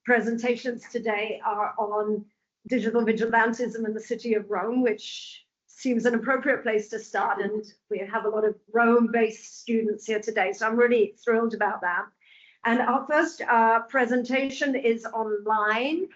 presentations today are on digital vigilantism in the city of Rome, which seems an appropriate place to start. And we have a lot of Rome-based students here today, so I'm really thrilled about that. And our first presentation is online.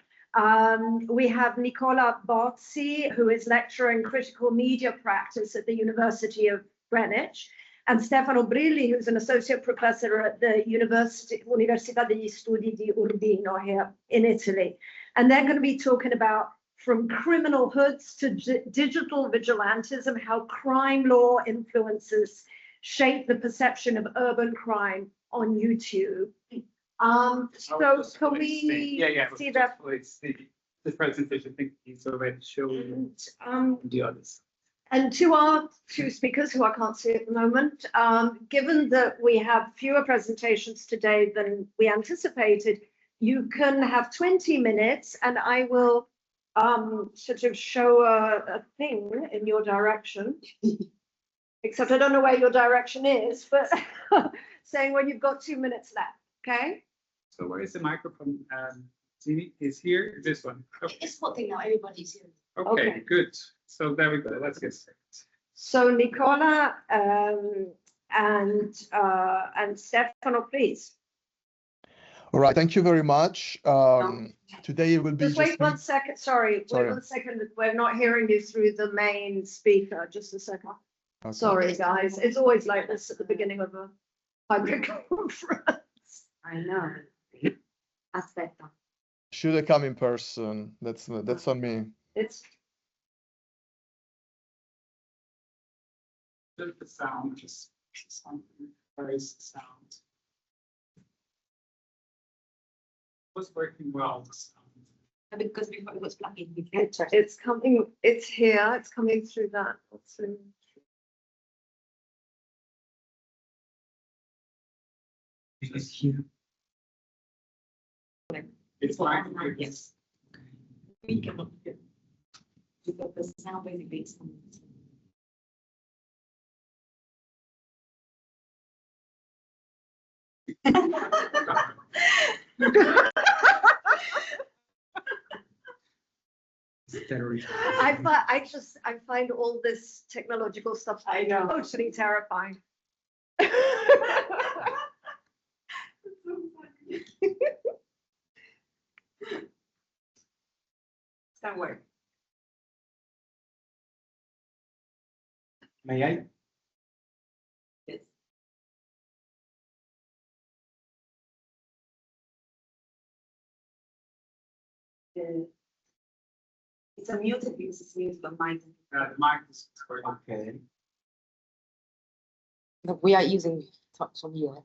We have Nicola Bozzi, who is lecturer in critical media practice at the University of Greenwich, and Stefano Brilli, who's an associate professor at the Università degli Studi di Urbino here in Italy. And they're going to be talking about from criminal hoods to digital vigilantism, how crime law influences shape the perception of urban crime on YouTube. So can we see that? It's the presentation. I think he's already showing the others. And to our two speakers, who I can't see at the moment, given that we have fewer presentations today than we anticipated, you can have 20 minutes and I will sort of show a thing in your direction. Except I don't know where your direction is, but saying when you've got 2 minutes left, okay? So where is the microphone? Is here? This one. Okay. It's spotting now, everybody's here. Okay, good. So there we go. Let's get started. So Nicola and Stefano, please. All right, thank you very much. Today it will be just wait 1 second. Sorry, wait 1 second. We're not hearing you through the main speaker. Just a second. Okay. Sorry, guys. It's always like this at the beginning of a hybrid conference. I know. Aspetta. Should I come in person? That's on me. It's the sound, just something. Where is the sound? It was working well. The sound. Because before it was plugging. It's coming. It's here. It's coming through that. It's here. It's like yes. We cannot do it. Because the sound basically is I find all this technological stuff totally terrifying. Don't worry. May I? Yes. It's unmuted because it's muted on mic. The mic is okay. No, we are using touch on here.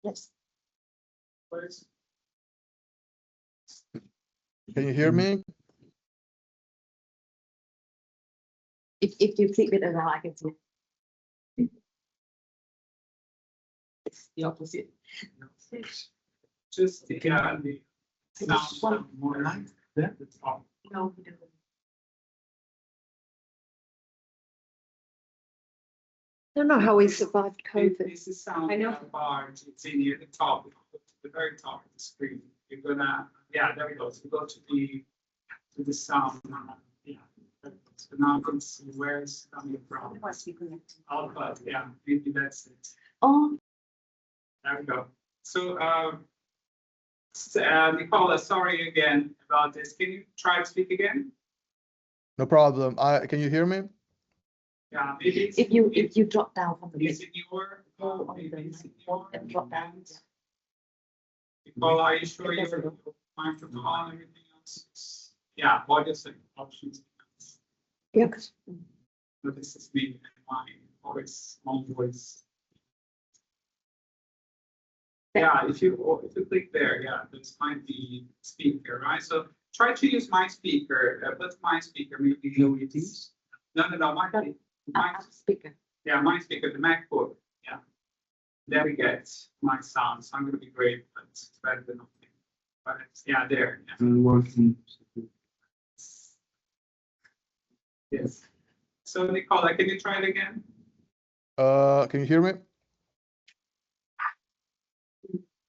Yes. Please. Can you hear me? If you click it around, I can see. It's the opposite. Just the sound more light. Yeah. No, we don't. I don't know how we survived COVID. This is sound. I know. Bar. It's in here at the top, the very top of the screen. You're gonna, yeah, there we go. So we go to the sound. Yeah. So now you can see where it's coming from. Alpha, yeah, maybe that's it. Oh. There we go. So, Nicola, sorry again about this. Can you try to speak again? No problem. Can you hear me? Yeah, maybe if you drop down from the is it your and drop down. Nicola, are you sure your microphone and everything else? Yeah, audio options. Yes. So this is me and my voice, own voice. Yeah, if you click there, yeah, this might be speaker, right? So try to use my speaker, but my speaker maybe it is. No, my speaker. Yeah, my speaker, the MacBook. Yeah. There we get my sound. So I'm gonna be great, but it's better than nothing. But yeah, there. Yeah. Working. Yes. So Nicola, can you try it again? Can you hear me?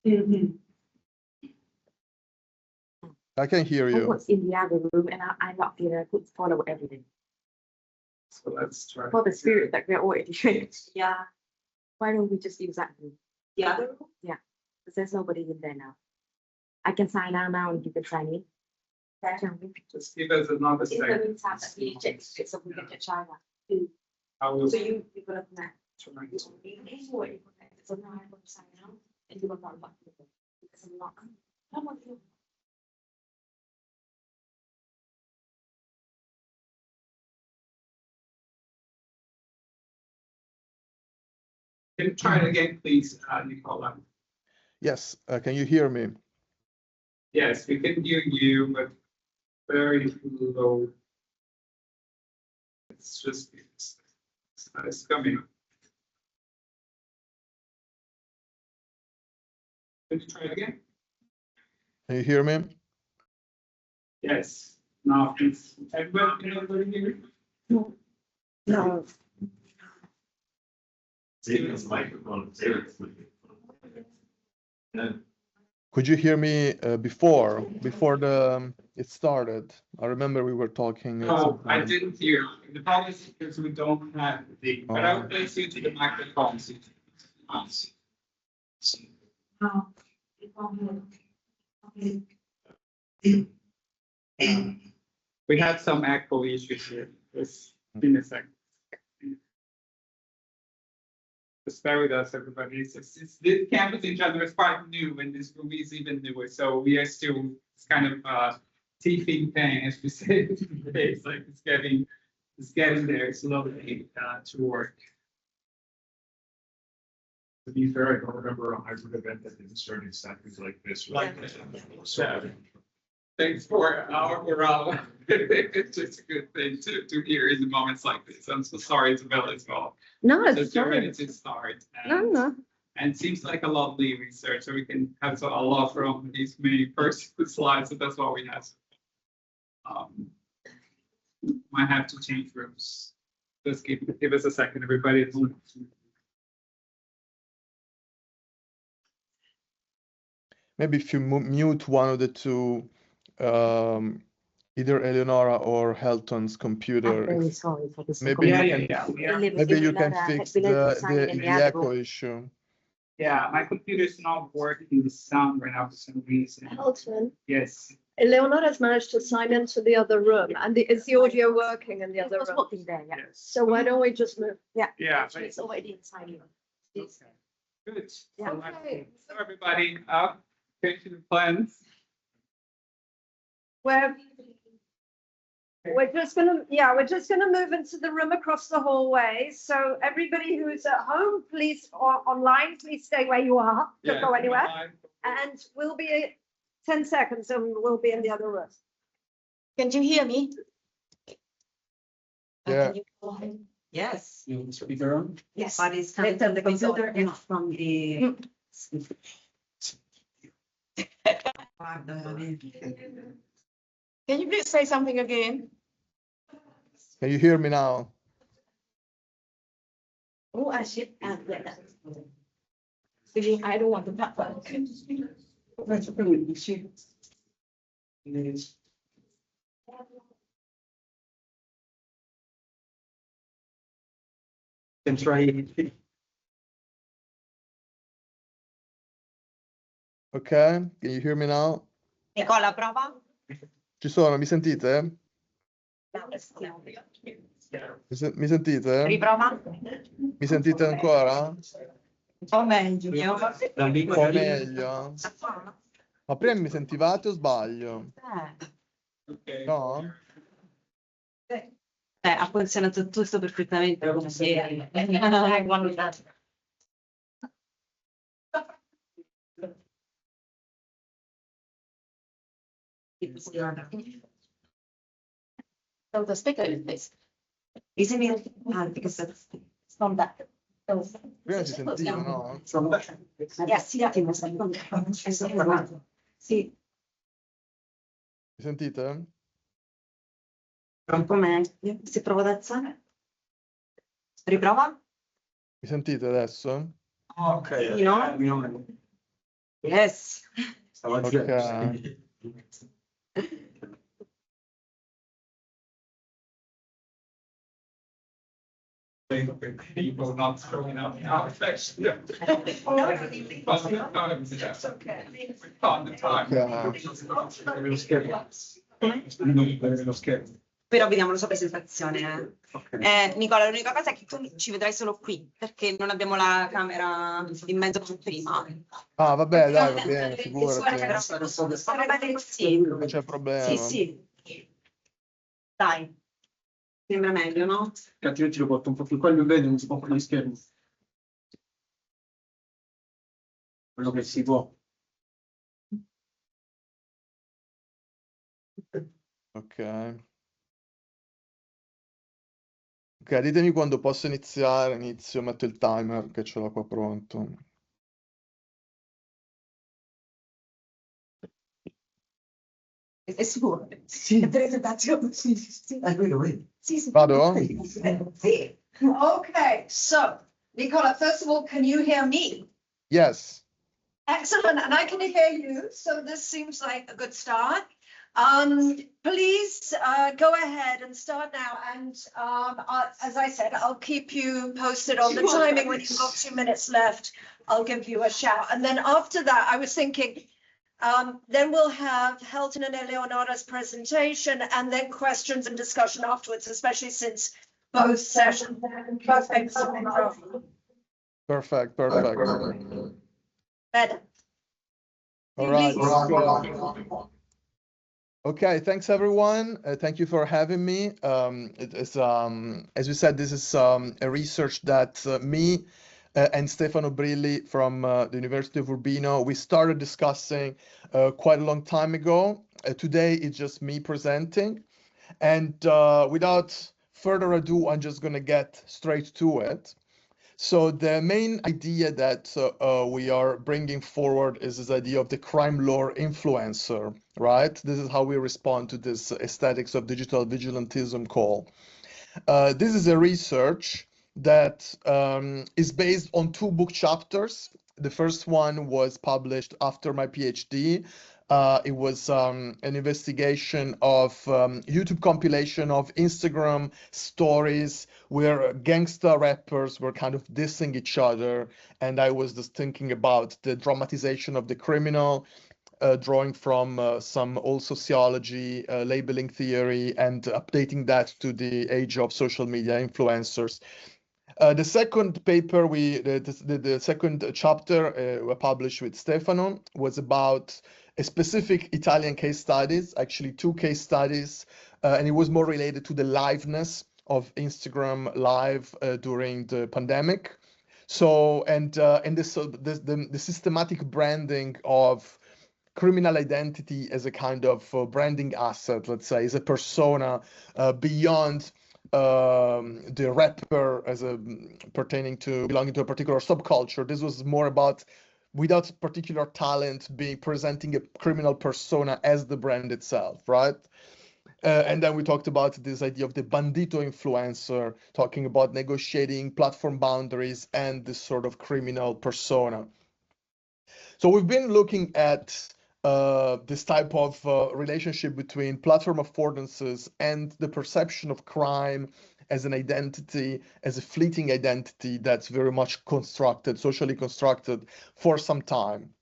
I can hear I you. was in the other room and I'm not there. I could follow everything. So let's try. For the spirit that we're already trained. Yeah. Why don't we just use that room? The other room? Yeah. Because there's nobody in there now. I can sign out now and you can sign in. Just give us another In the second. meantime, that we check it so we can get China. I will So you gonna connect. try. So now I'm going to sign out and you will not lock it. Because I'm not. I'm not here. Can you try it again, please, Nicola? Yes, can you hear me? Yes, we can hear you, but very low. It's just, it's coming. Can you try it again? Can you hear me? Yes. Now, it's everybody hear? No. Could you hear me before it started? I remember we were talking. No, I didn't hear. The problem is because we don't have the, but I will place you to the microphone. We had some echo issues here. Just give me a second. Just bear with us, everybody. This campus in general is quite new, and this room is even newer, so we are still kind of teething pain, as we say. It's like it's getting there slowly to work. To be fair, I don't remember a hybrid event that didn't start exactly like this. Right? So, thanks for our morale. It's just a good thing to hear in the moments like this. I'm so sorry, Isabella, as well. No, So it's you're fine. ready to start. No, no. And it seems like a lovely research, so we can have a lot from these many first slides, so that's what we have. Might have to change rooms. Just give us a second, everybody. Maybe if you mute one of the two, either Eleonora or Helton's computer, I'm very sorry for this. maybe Yeah, you yeah, can, yeah. maybe you can fix the echo issue. Yeah, my computer is not working the sound right now for some reason. Helton, Yes. Leonora's managed to sign into the other room, and is the audio working in the It other was room? working there, yeah. Yes. So why don't we just move? Yeah. It's already inside you. It's- Okay. Good. Yeah. Okay. So everybody, change the plans. We're just gonna move into the room across the hallway. So everybody who's at home, please, or online, please stay where you are. Don't go anywhere. And we'll be 10 seconds and we'll be in the other room. Can you hear me? Yeah. Can you go ahead? Yes. You speaker on? Yes. But it's coming from the computer and not from the. Can you please say something again? Can you hear me now? Oh, I should add that. I don't want to talk about it. That's really easy. Can try it. Ok, can you hear me now? Nicola, prova. Ci sono, mi sentite? Mi sentite? Riprova. Mi sentite ancora? Un po' meglio. Un po' meglio. Ma prima mi sentivate o sbaglio? Okay. No? Ha funzionato tutto perfettamente come ieri. So the speaker is this. Isn't it? Because it's from that. Prima si sentiva, no? Yes, yeah, it was Sì, Mi sentite? un po' meglio. Si prova ad alzare. Riprova. Mi sentite adesso? Ok. No? Yes. Okay. People not throwing out the artifacts. Yeah. That's okay. On the time. Però vediamo la sua presentazione. Nicola, l'unica cosa è che tu ci vedrai solo qui, perché non abbiamo la camera in mezzo come prima. Ah, vabbè, dai, va bene, figurati. Sì, Non c'è problema. sì. Dai, sembra meglio, no? Che altrimenti lo porto un po' più qua, lo vedo, non si può fare gli schermi. Quello che si può. Ok. Ok, ditemi quando posso iniziare. Inizio, metto il timer che ce l'ho qua pronto. È sicuro? Sì. Presentazione? Sì. Sì. Vado? Sì. Okay, so Nicola, first of all, can you hear me? Yes. Excellent, and I can hear you, so this seems like a good start. Please go ahead and start now, and as I said, I'll keep you posted on the timing. When you've got 2 minutes left, I'll give you a shout. And then after that, I was thinking, then we'll have Helton and Eleonora's presentation, and then questions and discussion afterwards, especially since both sessions have perfect. Perfect. Better. All right, Please. let's go. Okay, thanks everyone. Thank you for having me. It is, as we said, this is a research that me and Stefano Brilli from the University of Urbino, we started discussing quite a long time ago. Today it's just me presenting. And without further ado, I'm just going to get straight to it. So the main idea that we are bringing forward is this idea of the crime lore influencer, right? This is how we respond to this aesthetics of digital vigilantism call. This is a research that is based on 2 book chapters. The first one was published after my PhD. It was an investigation of YouTube compilation of Instagram stories where gangster rappers were kind of dissing each other. And I was just thinking about the dramatization of the criminal, drawing from some old sociology, labeling theory, and updating that to the age of social media influencers. The second paper, the second chapter we published with Stefano was about a specific Italian case studies, actually 2 case studies, and it was more related to the liveness of Instagram Live during the pandemic. So, and the systematic branding of criminal identity as a kind of branding asset, let's say, as a persona beyond the rapper as a pertaining to belonging to a particular subculture. This was more about without particular talent being presenting a criminal persona as the brand itself, right? And then we talked about this idea of the bandito influencer, talking about negotiating platform boundaries and this sort of criminal persona. So we've been looking at this type of relationship between platform affordances and the perception of crime as an identity, as a fleeting identity that's very much constructed, socially constructed for some time.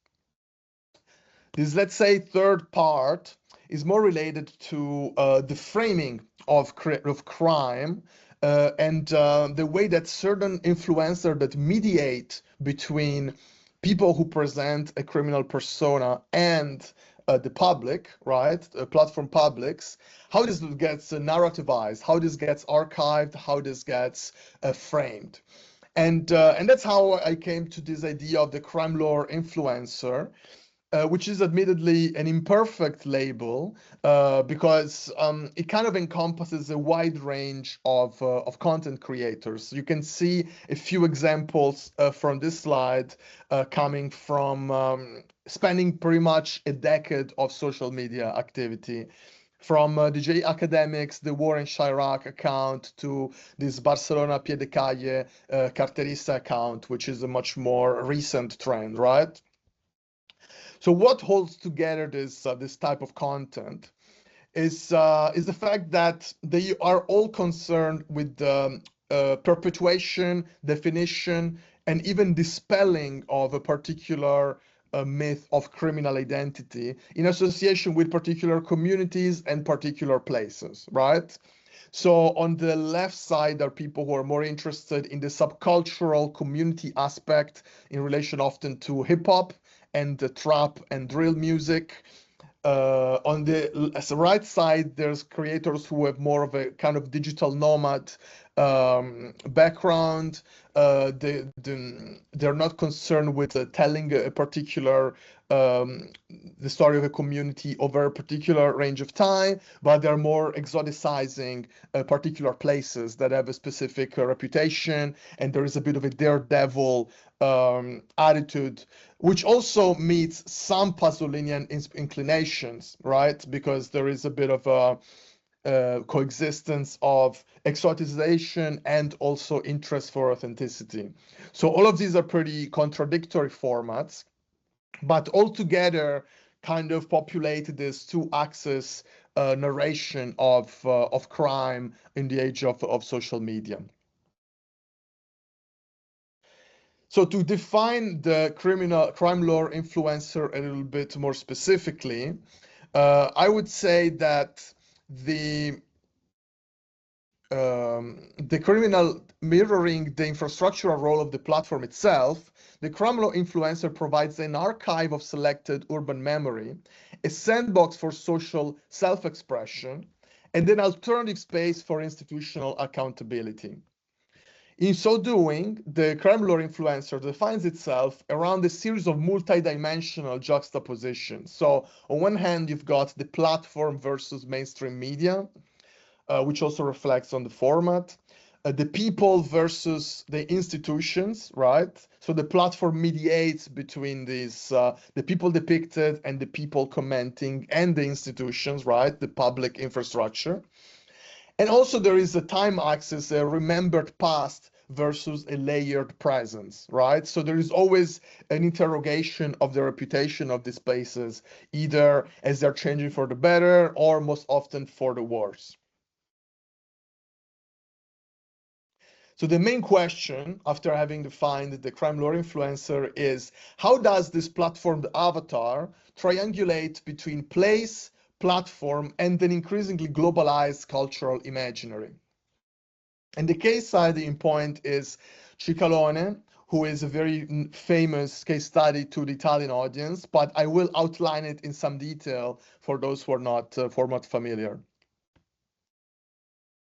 This, let's say, third part is more related to the framing of crime and the way that certain influencers that mediate between people who present a criminal persona and the public, right, platform publics, how this gets narrativized, how this gets archived, how this gets framed. And that's how I came to this idea of the crime lore influencer, which is admittedly an imperfect label because it kind of encompasses a wide range of content creators. You can see a few examples from this slide coming from spanning pretty much a decade of social media activity. From DJ Academics, the Warren Chirac account, to this Barcelona Pie de Calle Carterista account, which is a much more recent trend, right? So what holds together this type of content is the fact that they are all concerned with the perpetuation, definition, and even dispelling of a particular myth of criminal identity in association with particular communities and particular places, right? So on the left side are people who are more interested in the subcultural community aspect in relation often to hip hop and the trap and drill music. On the right side, there's creators who have more of a kind of digital nomad background. They're not concerned with telling a particular the story of a community over a particular range of time, but they're more exoticizing particular places that have a specific reputation, and there is a bit of a daredevil attitude, which also meets some Pasolinian inclinations, right? Because there is a bit of a coexistence of exoticization and also interest for authenticity. So all of these are pretty contradictory formats, but altogether kind of populate this two-axis narration of crime in the age of social media. So to define the crime lore influencer a little bit more specifically, I would say that the criminal mirroring the infrastructural role of the platform itself, the crime lore influencer provides an archive of selected urban memory, a sandbox for social self-expression, and an alternative space for institutional accountability. In so doing, the crime lore influencer defines itself around a series of multidimensional juxtapositions. So on one hand, you've got the platform versus mainstream media, which also reflects on the format. The people versus the institutions, right? So the platform mediates between these, the people depicted and the people commenting and the institutions, right? The public infrastructure. And also there is a time axis, a remembered past versus a layered presence, right? So there is always an interrogation of the reputation of these places, either as they're changing for the better or most often for the worse. So the main question, after having defined the crime lore influencer, is how does this platformed avatar triangulate between place, platform, and an increasingly globalized cultural imaginary? And the case study in point is Cicalone, who is a very famous case study to the Italian audience, but I will outline it in some detail for those who are not familiar.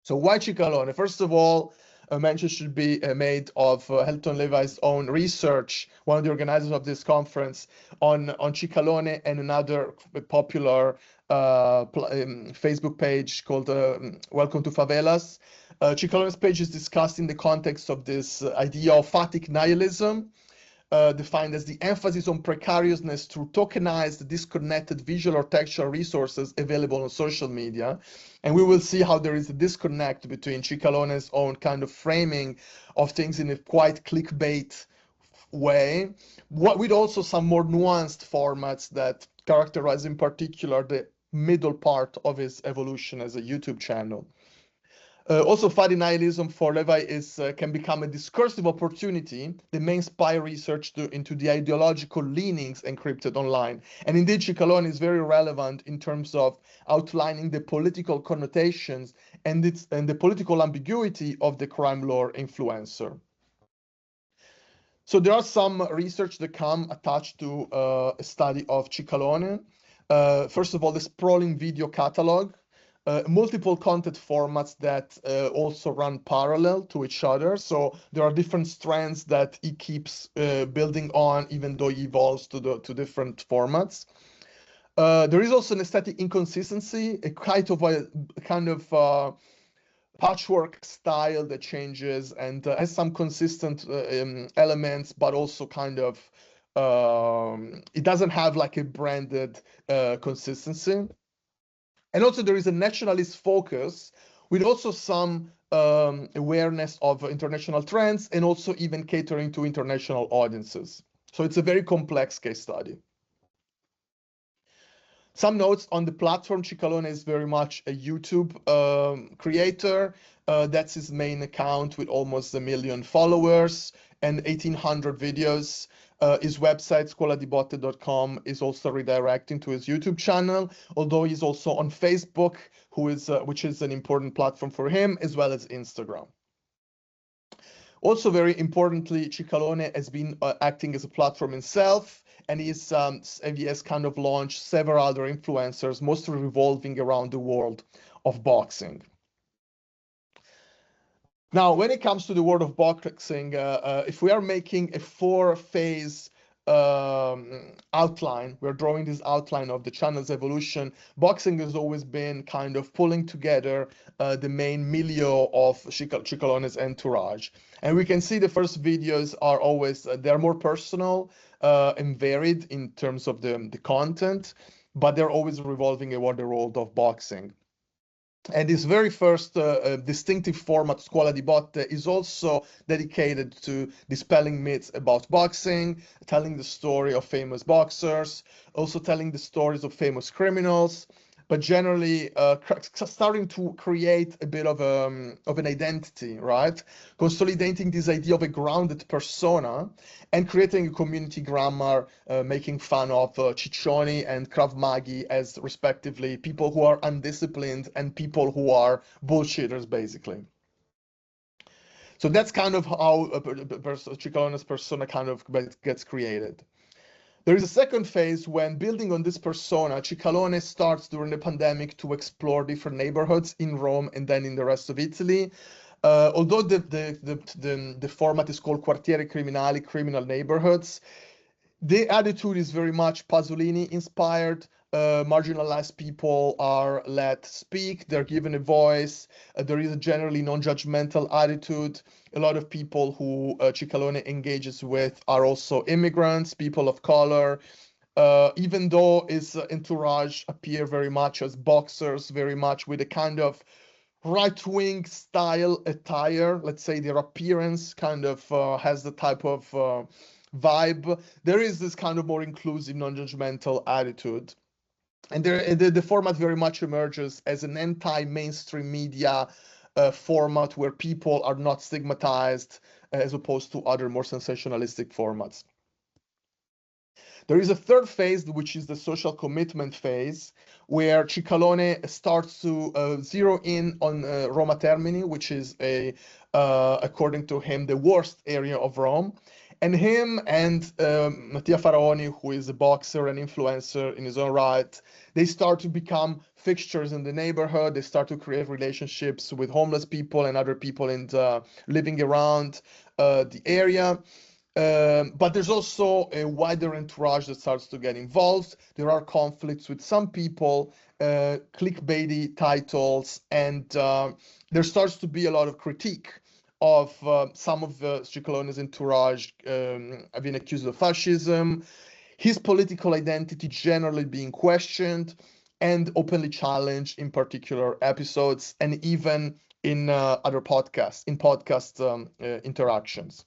So why Cicalone? First of all, a mention should be made of Helton Levi's own research, one of the organizers of this conference, on Cicalone and another popular Facebook page called Welcome to Favelas. Cicalone's page is discussed in the context of this idea of phatic nihilism, defined as the emphasis on precariousness through tokenized, disconnected visual or textual resources available on social media. And we will see how there is a disconnect between Cicalone's own kind of framing of things in a quite clickbait way, with also some more nuanced formats that characterize in particular the middle part of his evolution as a YouTube channel. Also, phatic nihilism for Levi can become a discursive opportunity that may inspire research into the ideological leanings encrypted online. And indeed, Cicalone is very relevant in terms of outlining the political connotations and the political ambiguity of the crime lore influencer. So there are some research that come attached to a study of Cicalone. First of all, the sprawling video catalog. Multiple content formats that also run parallel to each other. So there are different strands that he keeps building on, even though he evolves to different formats. There is also an aesthetic inconsistency, a kind of patchwork style that changes and has some consistent elements, but also kind of it doesn't have like a branded consistency. And also there is a nationalist focus with also some awareness of international trends and also even catering to international audiences. So it's a very complex case study. Some notes on the platform. Cicalone is very much a YouTube creator. That's his main account with almost 1 million followers and 1,800 videos. His website, scuoladibotte.com, is also redirecting to his YouTube channel, although he's also on Facebook, which is an important platform for him, as well as Instagram. Also, very importantly, Cicalone has been acting as a platform himself, and he has kind of launched several other influencers, mostly revolving around the world of boxing. Now, when it comes to the world of boxing, if we are making a 4-phase outline, we're drawing this outline of the channel's evolution. Boxing has always been kind of pulling together the main milieu of Cicalone's entourage. And we can see the first videos are always, they're more personal and varied in terms of the content, but they're always revolving around the world of boxing. And this very first distinctive format, Scuola di Botte, is also dedicated to dispelling myths about boxing, telling the story of famous boxers, also telling the stories of famous criminals, but generally starting to create a bit of an identity, right? Consolidating this idea of a grounded persona and creating a community grammar, making fun of Ciccioni and Krav Magi as respectively people who are undisciplined and people who are bullshitters, basically. So that's kind of how Ciccalone's persona kind of gets created. There is a second phase when, building on this persona, Ciccalone starts during the pandemic to explore different neighborhoods in Rome and then in the rest of Italy. Although the format is called Quartieri Criminali, criminal neighborhoods, the attitude is very much Pasolini inspired. Marginalized people are let speak, they're given a voice, there is a generally non-judgmental attitude. A lot of people who Ciccalone engages with are also immigrants, people of color, even though his entourage appear very much as boxers, very much with a kind of right-wing style attire. Let's say their appearance kind of has the type of vibe. There is this kind of more inclusive, non-judgmental attitude. And the format very much emerges as an anti-mainstream media format where people are not stigmatized as opposed to other more sensationalistic formats. There is a third phase, which is the social commitment phase, where Ciccalone starts to zero in on Roma Termini, which is, according to him, the worst area of Rome. And him and Mattia Faraoni, who is a boxer and influencer in his own right, they start to become fixtures in the neighborhood. They start to create relationships with homeless people and other people living around the area. But there's also a wider entourage that starts to get involved. There are conflicts with some people, clickbaity titles, and there starts to be a lot of critique of some of Ciccalone's entourage being accused of fascism, his political identity generally being questioned and openly challenged in particular episodes and even in other podcasts, interactions.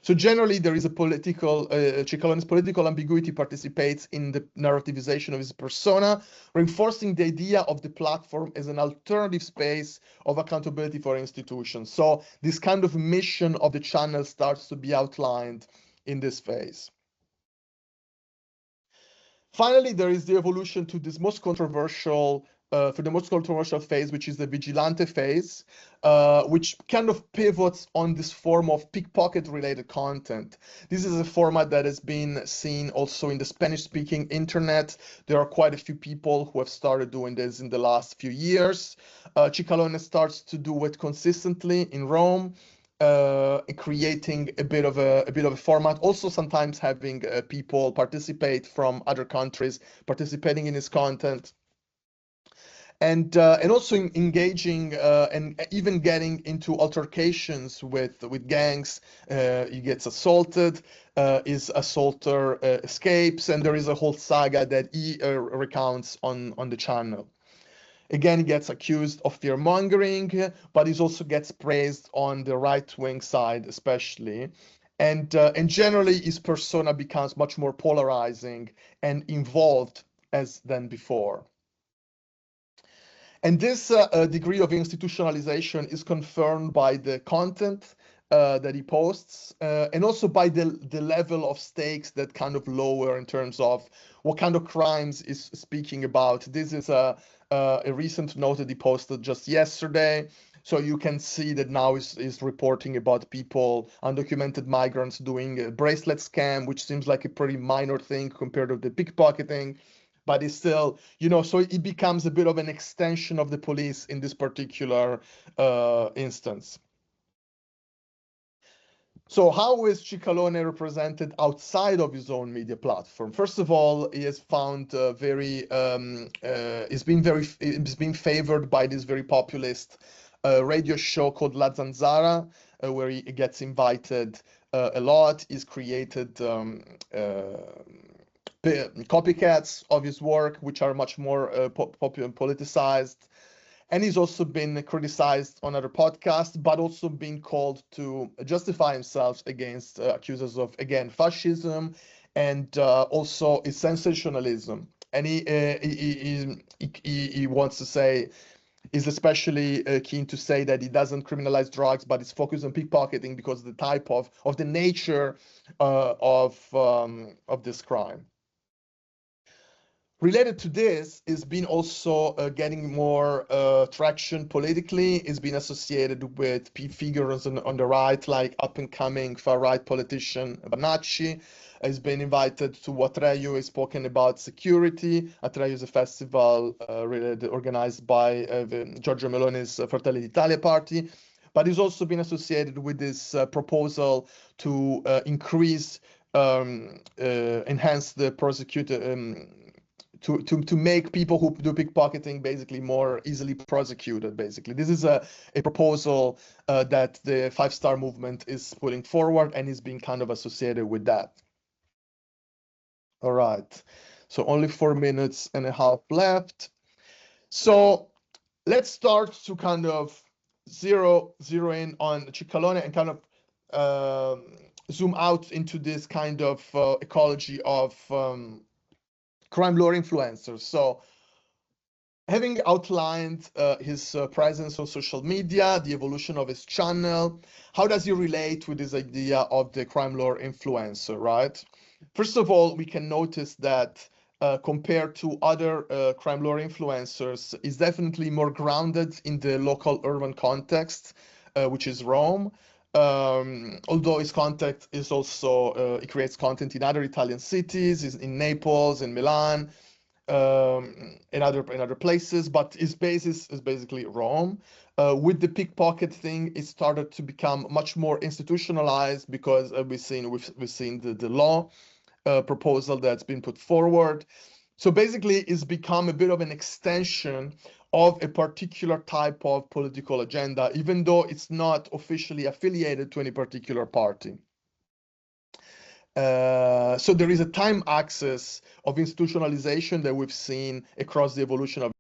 So generally, there is a Ciccalone's political ambiguity participates in the narrativization of his persona, reinforcing the idea of the platform as an alternative space of accountability for institutions. So this kind of mission of the channel starts to be outlined in this phase. Finally, there is the evolution to this most controversial phase, which is the Vigilante phase, which kind of pivots on this form of pickpocket-related content. This is a format that has been seen also in the Spanish-speaking internet. There are quite a few people who have started doing this in the last few years. Ciccalone starts to do it consistently in Rome, creating a bit of a format, also sometimes having people participate from other countries participating in his content. And also engaging and even getting into altercations with gangs. He gets assaulted, his assaulter escapes, and there is a whole saga that he recounts on the channel. Again, he gets accused of fear-mongering, but he also gets praised on the right-wing side, especially. And generally, his persona becomes much more polarizing and involved as than before. And this degree of institutionalization is confirmed by the content that he posts, and also by the level of stakes that kind of lower in terms of what kind of crimes is speaking about. This is a recent note that he posted just yesterday. So you can see that now is reporting about people, undocumented migrants doing a bracelet scam, which seems like a pretty minor thing compared to the pickpocketing. But it's still, you know, so it becomes a bit of an extension of the police in this particular instance. So how is Cicalone represented outside of his own media platform? First of all, he has found he's been favored by this very populist radio show called La Zanzara, where he gets invited a lot. He's created copycats of his work, which are much more popular and politicized. And he's also been criticized on other podcasts, but also been called to justify himself against accusers of, again, fascism and also sensationalism. And he wants to say, is especially keen to say that he doesn't criminalize drugs, but is focused on pickpocketing because of the type of the nature of this crime. Related to this is been also getting more traction politically. It's been associated with figures on the right, like up-and-coming far-right politician Banacci. Has been invited to Atreyu, has spoken about security. Atreyu is a festival organized by Giorgio Meloni's Fratelli d'Italia party. But he's also been associated with this proposal to enhance the prosecutor, to make people who do pickpocketing basically more easily prosecuted, basically. This is a proposal that the Five Star Movement is putting forward and is being kind of associated with that. All right, so only 4 minutes and a half left. So let's start to kind of zero in on Cicalone and kind of zoom out into this kind of ecology of crime lore influencers. So having outlined his presence on social media, the evolution of his channel, how does he relate with this idea of the crime lore influencer, right? First of all, we can notice that compared to other crime lore influencers, is definitely more grounded in the local urban context, which is Rome. Although his content is also, he creates content in other Italian cities, in Naples, in Milan, in other places, but his base is basically Rome. With the pickpocket thing, it started to become much more institutionalized because we've seen the law proposal that's been put forward. So basically, it's become a bit of an extension of a particular type of political agenda, even though it's not officially affiliated to any particular party. So there is a time axis of institutionalization that we've seen across the evolution of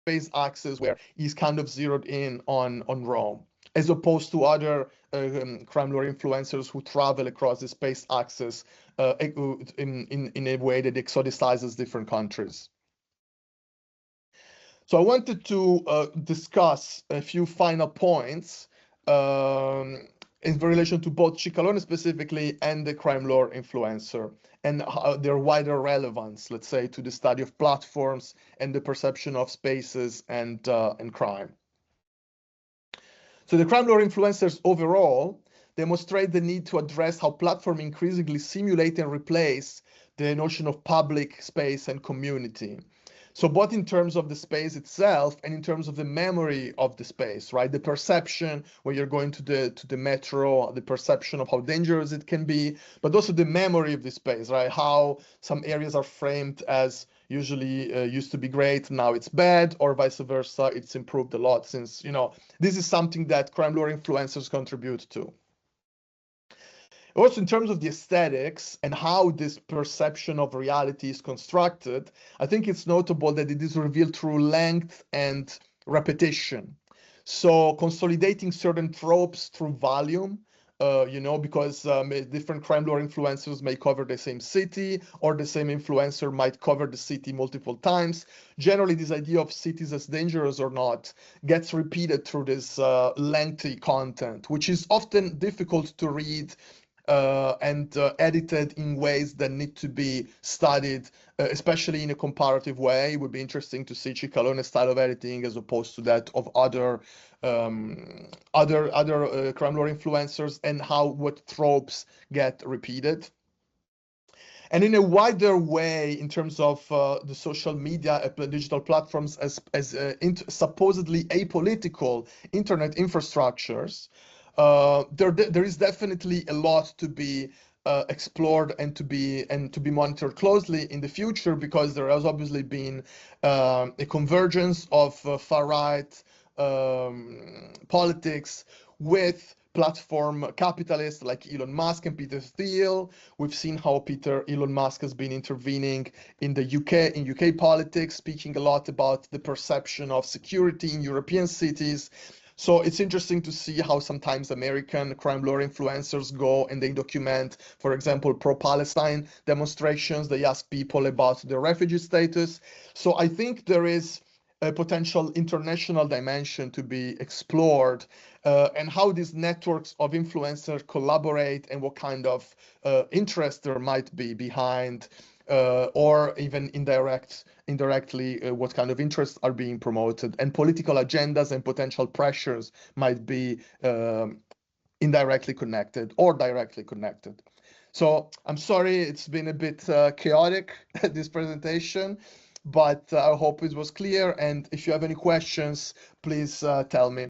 space axis, where he's kind of zeroed in on Rome, as opposed to other crime lore influencers who travel across the space axis in a way that exoticizes different countries. So I wanted to discuss a few final points in relation to both Cicalone specifically and the crime lore influencer, and their wider relevance, let's say, to the study of platforms and the perception of spaces and crime. So the crime lore influencers overall demonstrate the need to address how platforms increasingly simulate and replace the notion of public space and community. So both in terms of the space itself and in terms of the memory of the space, right? The perception when you're going to the metro, the perception of how dangerous it can be, but also the memory of the space, right? How some areas are framed as usually used to be great, now it's bad, or vice versa, it's improved a lot since, you know, this is something that crime lore influencers contribute to. Also, in terms of the aesthetics and how this perception of reality is constructed, I think it's notable that it is revealed through length and repetition. So consolidating certain tropes through volume you know, because different crime lore influencers may cover the same city, or the same influencer might cover the city multiple times. Generally, this idea of cities as dangerous or not gets repeated through this lengthy content, which is often difficult to read and edited in ways that need to be studied, especially in a comparative way. It would be interesting to see Ciccalone's style of editing as opposed to that of other crime lore influencers, and how what tropes get repeated. And in a wider way, in terms of the social media, digital platforms as supposedly apolitical internet infrastructures, there is definitely a lot to be explored and to be monitored closely in the future, because there has obviously been a convergence of far-right politics with platform capitalists like Elon Musk and Peter Thiel. We've seen how Elon Musk has been intervening in the UK politics, speaking a lot about the perception of security in European cities. So it's interesting to see how sometimes American crime lore influencers go and they document, for example, pro-Palestine demonstrations. They ask people about their refugee status. So I think there is a potential international dimension to be explored, and how these networks of influencers collaborate, and what kind of interest there might be behind, or even indirectly, what kind of interests are being promoted, and political agendas and potential pressures might be indirectly connected or directly connected. So I'm sorry, it's been a bit chaotic, this presentation, but I hope it was clear. And if you have any questions, please tell me.